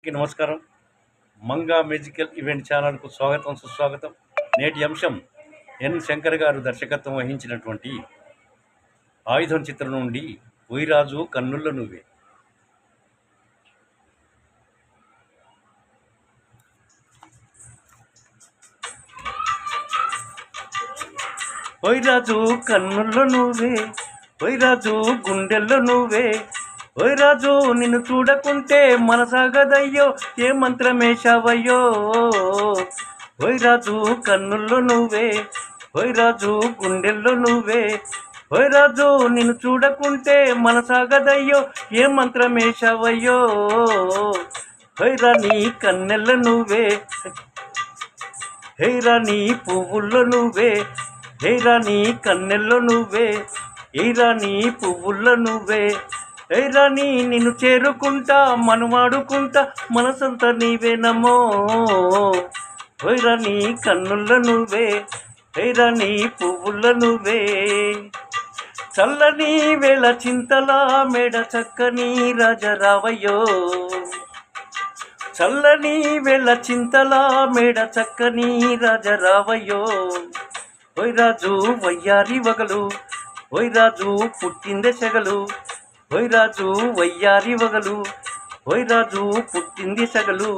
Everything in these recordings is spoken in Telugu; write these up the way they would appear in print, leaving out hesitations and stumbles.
అందరికీ నమస్కారం. మంగా మ్యూజికల్ ఈవెంట్ ఛానల్కు స్వాగతం, సుస్వాగతం. నేటి అంశం ఎన్ శంకర్ గారు దర్శకత్వం వహించినటువంటి ఆయుధం చిత్రం నుండి ఉయ్యరాజు కన్నుల్లో నువ్వే. ఓయ్యరాజు కన్నుల్లో నువ్వే, ఓయ్యరాజు గుండెల్లో నువ్వే, ఓయ్యరాజు నిన్ను చూడకుంటే మనసాగదయ్యో, ఏ మంత్రమేశావయ్యో. ఓయ్యరాజు కన్నుల్లో నువ్వే, ఓయ్యరాజు గుండెల్లో నువ్వే, ఓయ్యరాజు నిన్ను చూడకుంటే మనసాగదయ్యో, ఏ మంత్రమేశావయ్యో. ఓయ్యరా నీ కన్నెల్లో నువ్వే, హేరా నీ పువ్వుల్లో నువ్వే, హేరా నీ కన్నెల్లో నువ్వే, హేరా నీ పువ్వుల్లో నువ్వే, హేరా నీ నిన్ను చేరుకుంటా మనవాడుకుంటా మనసంతా నీవేనమ్మో. హేరా నీ కన్నుల్లో నువ్వే, హేరా నీ పువ్వుల్లో నువ్వే. చల్లని వేళ చింతలా మేడ చక్కని రాజరావయ్యో, చల్లని వేళ చింతలా మేడ చక్కని రాజరావయ్యో. ఓయ్యరాజు వయ్యారి వగలు, ఓయ్యరాజు పుట్టిందే సెగలు, ఓయ్యరాజు వయ్యారి వగలు, ఓయ్యరాజు పుట్టింది సెగలు.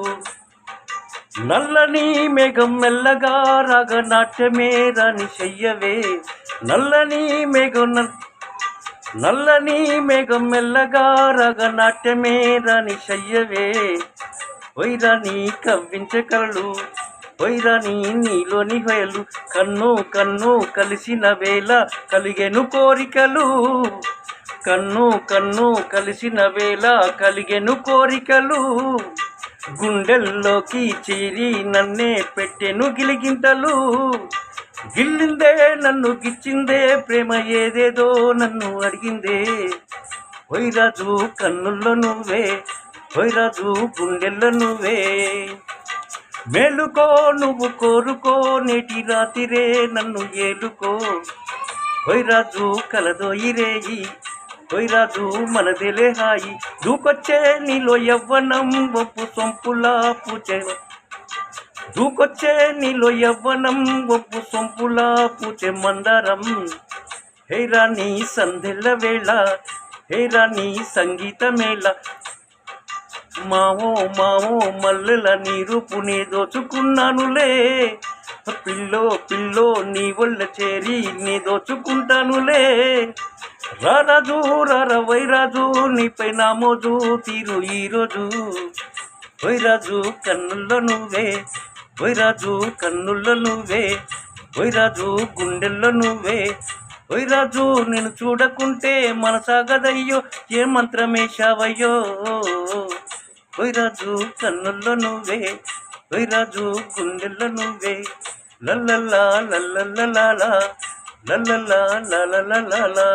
నల్లని మేఘం మెల్లగా రాగ నాట్యమే రాని చెయ్యవే, నల్లని మేఘం నల్లని మేఘం మెల్లగా రాగ నాట్యమే రాని చెయ్యవే. ఓయ్యరా నీ కవ్వించే కలలు, ఓయ్యరా నీలోని హయలు, కన్ను కన్ను కలిసిన వేళ కలిగెను కోరికలు, కన్ను కన్ను కలిసిన వేళ కలిగెను కోరికలు. గుండెల్లోకి చేరి నన్నే పెట్టెను గిలిగింతలు, గిల్లిందే నన్ను గిచ్చిందే ప్రేమ ఏదేదో నన్ను అడిగిందే. ఓయ్యరాజు కన్నుల్లో నువ్వే, ఓయ్యరాజు గుండెల్లో నువ్వే. మేలుకో నువ్వు కోరుకో నేటి రాతిరే నన్ను ఏలుకో, ఓయ్యరాజు కలదోయి రేయి, ఓయ్యరాజు మనదేలే హాయి. దూకొచ్చే నీలో యవ్వనం ఒప్పు సొంపులా పూచే, దూకొచ్చే నీలో యవ్వనం ఒప్పు సొంపులా పూచే మందారం. హేరా నీ సందెల్ల వేళ, హేరా నీ సంగీత మేళ. మావో మావో మల్లెల నీ రూపుని దోచుకున్నానులే, పిల్లో పిల్లో నీ ఒళ్ళ చేరి నీ దోచుకుంటానులే. రారాజు రార వైరాజు నీపై నా మోజు తీరు ఈరోజు. ఓయ్యరాజు కన్నుల్లో నువ్వే, ఓయ్యరాజు కన్నుల్లో నువ్వే, ఓయ్యరాజు గుండెల్లో నువ్వే, ఓయ్యరాజు నిన్ను చూడకుంటే మనసాగదయ్యో, ఏ మంత్రమేశావయ్యో. ఓయ్యరాజు కన్నుల్లో నువ్వే, ఓయ్యరాజు గుండెల్లో నువ్వే. లల్లల్లా లల్లల్లా లల్లల్లా లల్లల్లా.